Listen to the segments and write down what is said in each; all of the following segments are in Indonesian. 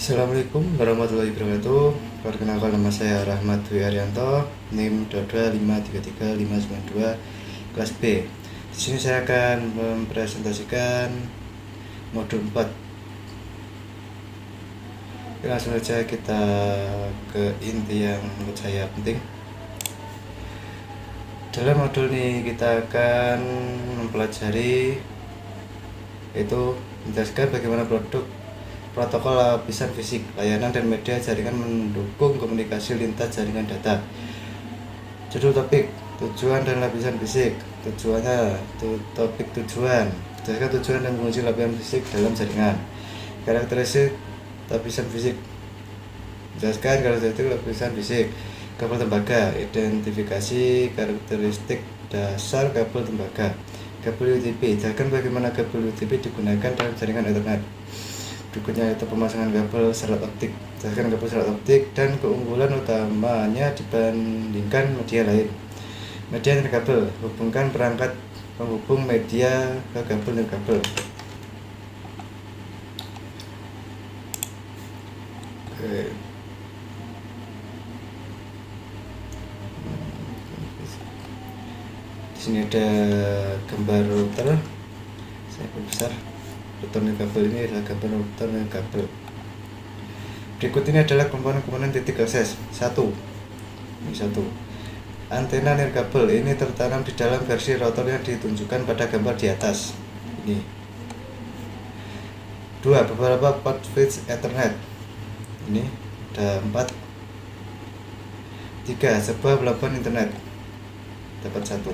Assalamualaikum warahmatullahi wabarakatuh. Perkenalkan, nama saya Rahmat Dwi Arianto, NIM 2233592 kelas B. Di sini saya akan mempresentasikan modul 4. Langsung saja kita ke inti yang menurut saya penting. Dalam modul ini kita akan mempelajari yaitu menjelaskan bagaimana protokol lapisan fisik, layanan dan media jaringan mendukung komunikasi lintas jaringan data. Judul topik: tujuan dan lapisan fisik. Tujuannya, topik tujuan. Jelaskan tujuan dan fungsi lapisan fisik dalam jaringan. Karakteristik lapisan fisik. Jelaskan karakteristik lapisan fisik. Kabel tembaga. Identifikasi karakteristik dasar kabel tembaga. Kabel UTP. Jelaskan bagaimana kabel UTP digunakan dalam jaringan internet. Berikutnya itu pemasangan kabel serat optik. Jelaskan kabel serat optik dan keunggulan utamanya dibandingkan media lain. Media nirkabel. Hubungkan perangkat penghubung media ke kabel nirkabel. Oke. Di sini ada gambar router. Saya perbesar. Router nirkabel ini adalah gambar router nirkabel. Berikut ini adalah komponen-komponen titik akses. Ini satu. Antena nirkabel ini tertanam di dalam versi router yang ditunjukkan pada gambar di atas. Ini. 2. Beberapa port switch Ethernet. Ini ada 4. 3. Sebuah pelabuhan internet. Dapat 1.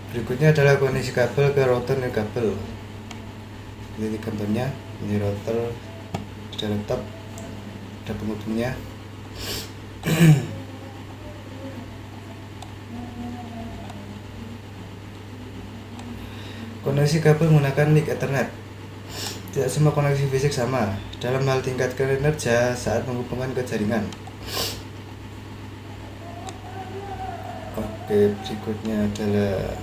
Berikutnya adalah koneksi kabel ke router nirkabel. Ini gambarnya. Ini router, ada laptop, ada penghubungnya. Koneksi kabel menggunakan NIC Ethernet. Tidak semua koneksi fisik sama dalam hal tingkat kinerja saat menghubungkan ke jaringan. Oke, berikutnya adalah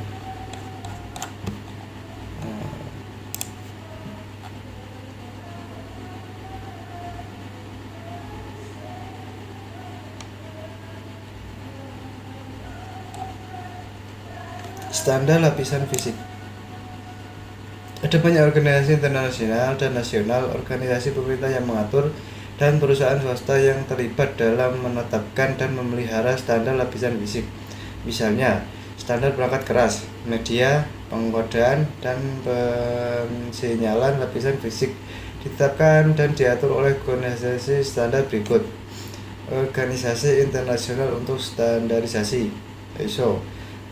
standar lapisan fisik. Ada banyak organisasi internasional dan nasional, organisasi pemerintah yang mengatur, dan perusahaan swasta yang terlibat dalam menetapkan dan memelihara standar lapisan fisik. Misalnya, standar perangkat keras, media, pengkodaan, dan pensinyalan lapisan fisik ditetapkan dan diatur oleh organisasi standar berikut. Organisasi Internasional untuk Standarisasi (ISO),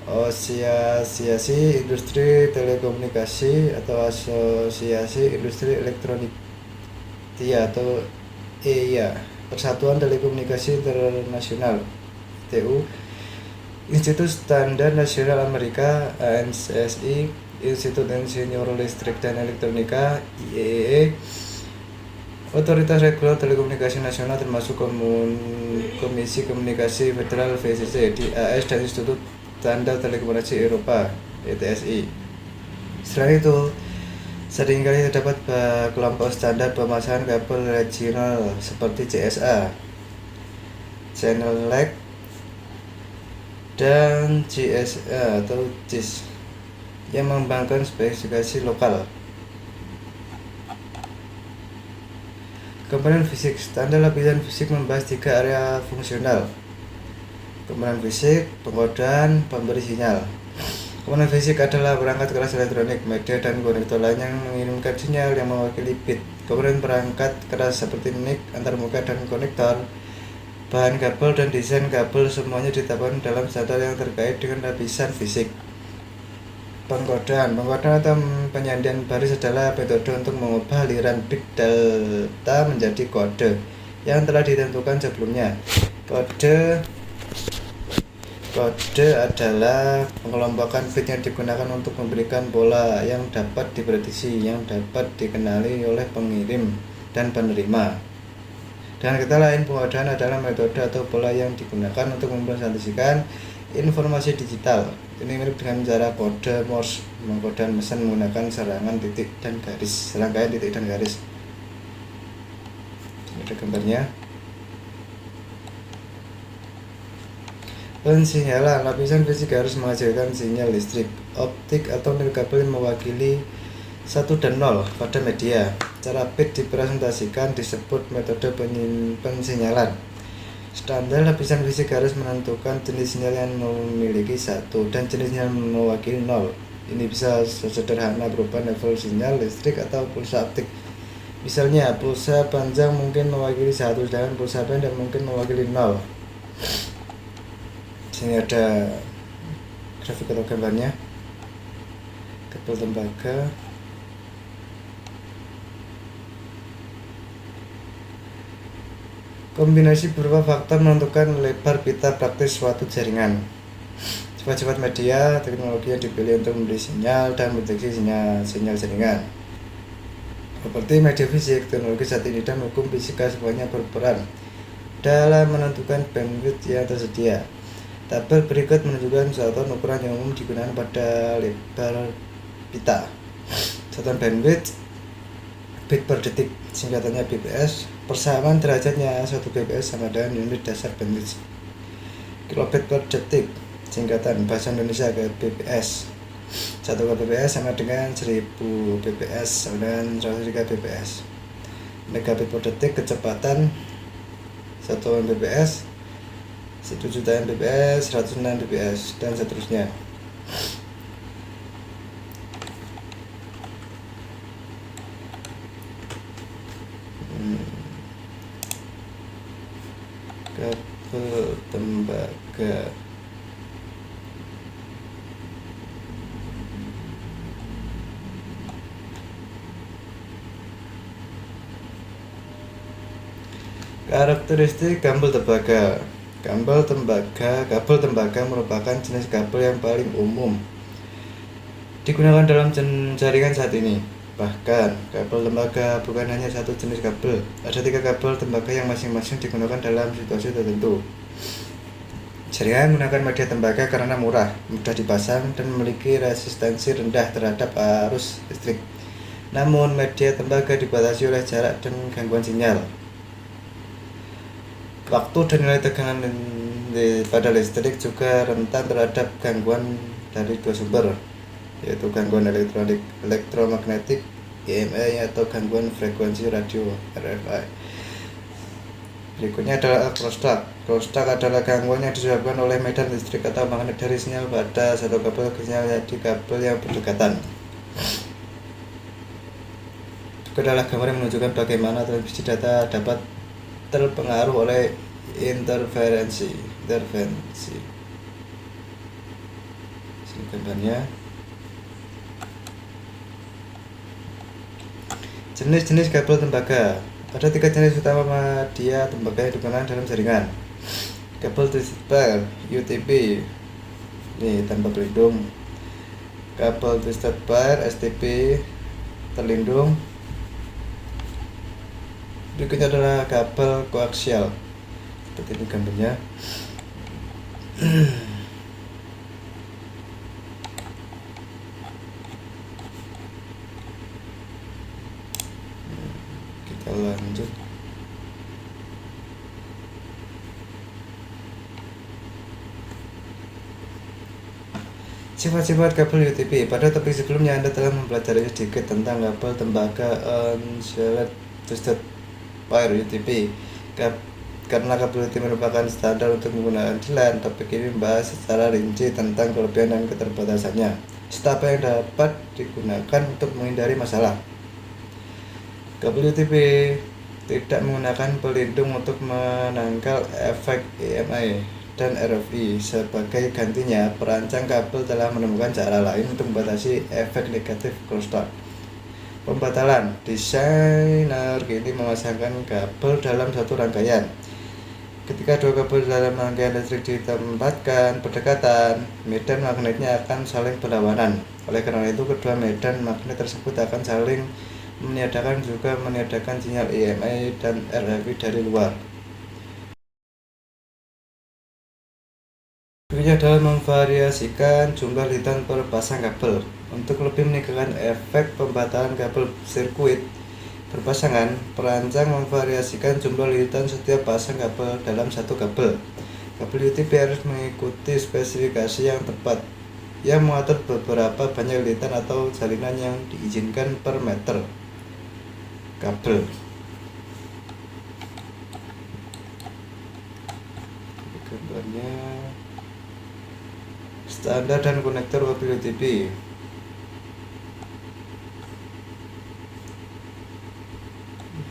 Asosiasi Industri Telekomunikasi atau Asosiasi Industri Elektronik (TIA) atau EIA, Persatuan Telekomunikasi Internasional (TU), Institut Standar Nasional Amerika (ANSI), Institut Insinyur Listrik dan Elektronika (IEEE), Otoritas Regulator Telekomunikasi Nasional termasuk Komisi Komunikasi Federal (VCC) di AS dan Institut Standar Telekomunikasi Eropa (ETSI). Selain itu, seringkali terdapat kelompok standar pemasangan kabel regional seperti CSA, Channel Lag, dan GSA atau GIS yang mengembangkan spesifikasi lokal. Komponen fisik. Standar lapisan fisik membahas 3 area fungsional: komponen fisik, pengkodaan, pemberi sinyal. Komponen fisik adalah perangkat keras elektronik, media, dan konektor lain yang mengirimkan sinyal yang mewakili bit. Komponen perangkat keras seperti NIC, antarmuka, dan konektor, bahan kabel, dan desain kabel semuanya ditetapkan dalam standar yang terkait dengan lapisan fisik. Pengkodaan atau penyandian baris adalah metode untuk mengubah aliran bit data menjadi kode yang telah ditentukan sebelumnya. Kode adalah pengelompokan bit yang digunakan untuk memberikan pola yang dapat diprediksi, yang dapat dikenali oleh pengirim dan penerima. Dengan kata lain, pengkodaan adalah metode atau pola yang digunakan untuk mempresentasikan informasi digital. Ini mirip dengan cara kode Morse mengkodekan pesan menggunakan serangan titik dan garis, serangkaian titik dan garis. Ini ada gambarnya. Pensinyalan lapisan fisik harus menghasilkan sinyal listrik optik atau nirkabel yang mewakili 1 dan 0 pada media. Cara bit dipresentasikan disebut metode pensinyalan. Standar lapisan fisik harus menentukan jenis sinyal yang memiliki 1 dan jenis sinyal mewakili 0. Ini bisa sederhana berupa level sinyal listrik atau pulsa optik. Misalnya, pulsa panjang mungkin mewakili 1, sedangkan pulsa pendek mungkin mewakili 0. Sini ada grafik atau gambarnya. Kabel tembaga. Kombinasi beberapa faktor menentukan lebar pita praktis suatu jaringan. Sifat-sifat media, teknologi yang dipilih untuk memberi sinyal dan mendeteksi sinyal jaringan. Seperti media fisik, teknologi saat ini dan hukum fisika semuanya berperan dalam menentukan bandwidth yang tersedia. Tabel berikut menunjukkan satuan ukuran yang umum digunakan pada lebar pita. Satuan bandwidth bit per detik, singkatannya bps. Persamaan derajatnya 1 bps sama dengan unit dasar bandwidth. Kilobit per detik, singkatan bahasa Indonesia ke bps. 1 kbps sama dengan 1000 bps sama dengan 103 bps. Megabit per detik, kecepatan 1 mbps, 1 juta mbps, 106 mbps, dan seterusnya. Kabel tembaga. Karakteristik kabel tembaga. Kabel tembaga merupakan jenis kabel yang paling umum digunakan dalam jaringan saat ini. Bahkan, kabel tembaga bukan hanya satu jenis kabel. Ada 3 kabel tembaga yang masing-masing digunakan dalam situasi tertentu. Jaringan menggunakan media tembaga karena murah, mudah dipasang, dan memiliki resistensi rendah terhadap arus listrik. Namun, media tembaga dibatasi oleh jarak dan gangguan sinyal, waktu, dan nilai tegangan pada listrik juga rentan terhadap gangguan dari 2 sumber, yaitu gangguan elektromagnetik EMI atau gangguan frekuensi radio RFI. Berikutnya adalah crosstalk. Crosstalk adalah gangguan yang disebabkan oleh medan listrik atau magnet dari sinyal pada satu kabel ke sinyal di kabel yang berdekatan. Juga adalah gambar yang menunjukkan bagaimana transmisi data dapat terpengaruh oleh interferensi. Sini gambarnya. Jenis-jenis kabel tembaga. Ada 3 jenis utama media tembaga yang digunakan dalam jaringan. Kabel twisted pair UTP, ini tanpa pelindung. Kabel twisted pair STP terlindung. Berikutnya adalah kabel koaksial, seperti ini gambarnya. Kita lanjut. Sifat-sifat kabel UTP. Pada topik sebelumnya Anda telah mempelajari sedikit tentang kabel tembaga unshielded twisted pair UTP. Karena kabel UTP merupakan standar untuk menggunakan di LAN, topik ini membahas secara rinci tentang kelebihan dan keterbatasannya, serta apa yang dapat digunakan untuk menghindari masalah. Kabel UTP tidak menggunakan pelindung untuk menangkal efek EMI dan RFI. Sebagai gantinya, perancang kabel telah menemukan cara lain untuk membatasi efek negatif crosstalk. Pembatalan. Desainer kini memasangkan kabel dalam satu rangkaian. Ketika 2 kabel dalam rangkaian listrik ditempatkan berdekatan, medan magnetnya akan saling berlawanan. Oleh karena itu, kedua medan magnet tersebut akan saling meniadakan sinyal EMI dan RFI dari luar. Berikutnya adalah memvariasikan jumlah linitan per pasang kabel. Untuk lebih meningkatkan efek pembatalan kabel sirkuit berpasangan, perancang memvariasikan jumlah linitan setiap pasang kabel dalam satu kabel. Kabel UTP harus mengikuti spesifikasi yang tepat yang mengatur beberapa banyak linitan atau salinan yang diizinkan per meter kabel. Gambarnya standar dan konektor mobil UTP.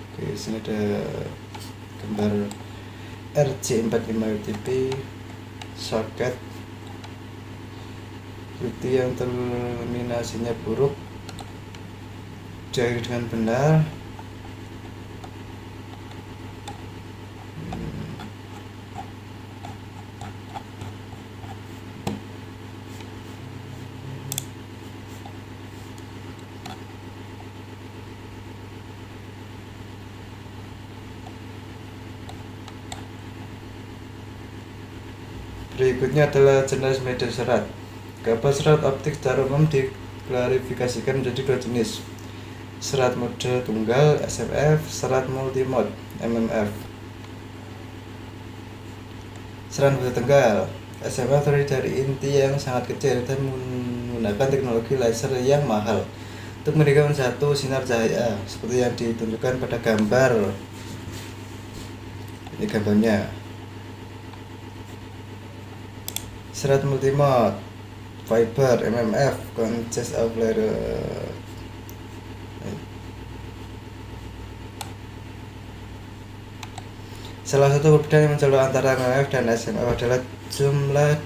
Oke, sini ada gambar RJ45 UTP soket bukti yang terminasinya buruk diakhiri dengan benar. Berikutnya adalah jenis media serat. Kabel serat optik secara umum diklasifikasikan menjadi dua jenis: serat mode tunggal SMF, serat multimode MMF. Serat mode tunggal SMF terdiri dari inti yang sangat kecil dan menggunakan teknologi laser yang mahal untuk memberikan satu sinar cahaya seperti yang ditunjukkan pada gambar. Ini gambarnya. Serat multimode fiber MMF consists of layer. Salah satu perbedaan yang muncul antara MMF dan SMF adalah jumlah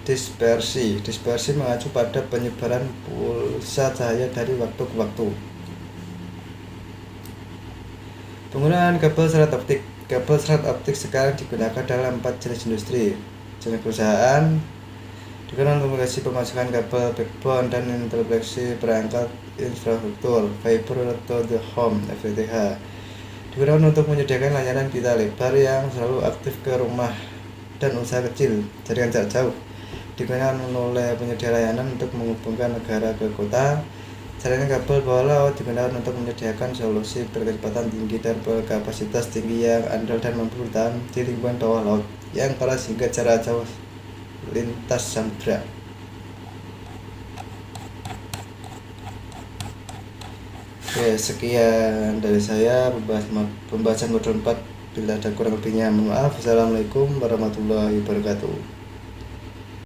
dispersi. Dispersi mengacu pada penyebaran pulsa cahaya dari waktu ke waktu. Penggunaan kabel serat optik. Kabel serat optik sekarang digunakan dalam 4 jenis industri. Jenis perusahaan digunakan untuk mengisi pemasukan kabel backbone dan interkoneksi perangkat infrastruktur fiber to the home (FTTH). Digunakan untuk menyediakan layanan pita lebar yang selalu aktif ke rumah dan usaha kecil jaringan jarak jauh. Digunakan oleh penyedia layanan untuk menghubungkan negara ke kota. Jaringan kabel bawah laut digunakan untuk menyediakan solusi berkecepatan tinggi dan berkapasitas tinggi yang andal dan mampu bertahan di lingkungan bawah laut yang keras hingga jarak jauh lintas samudra. Oke, sekian dari saya pembahasan modul 4. Bila ada kurang lebihnya mohon maaf. Assalamualaikum warahmatullahi wabarakatuh.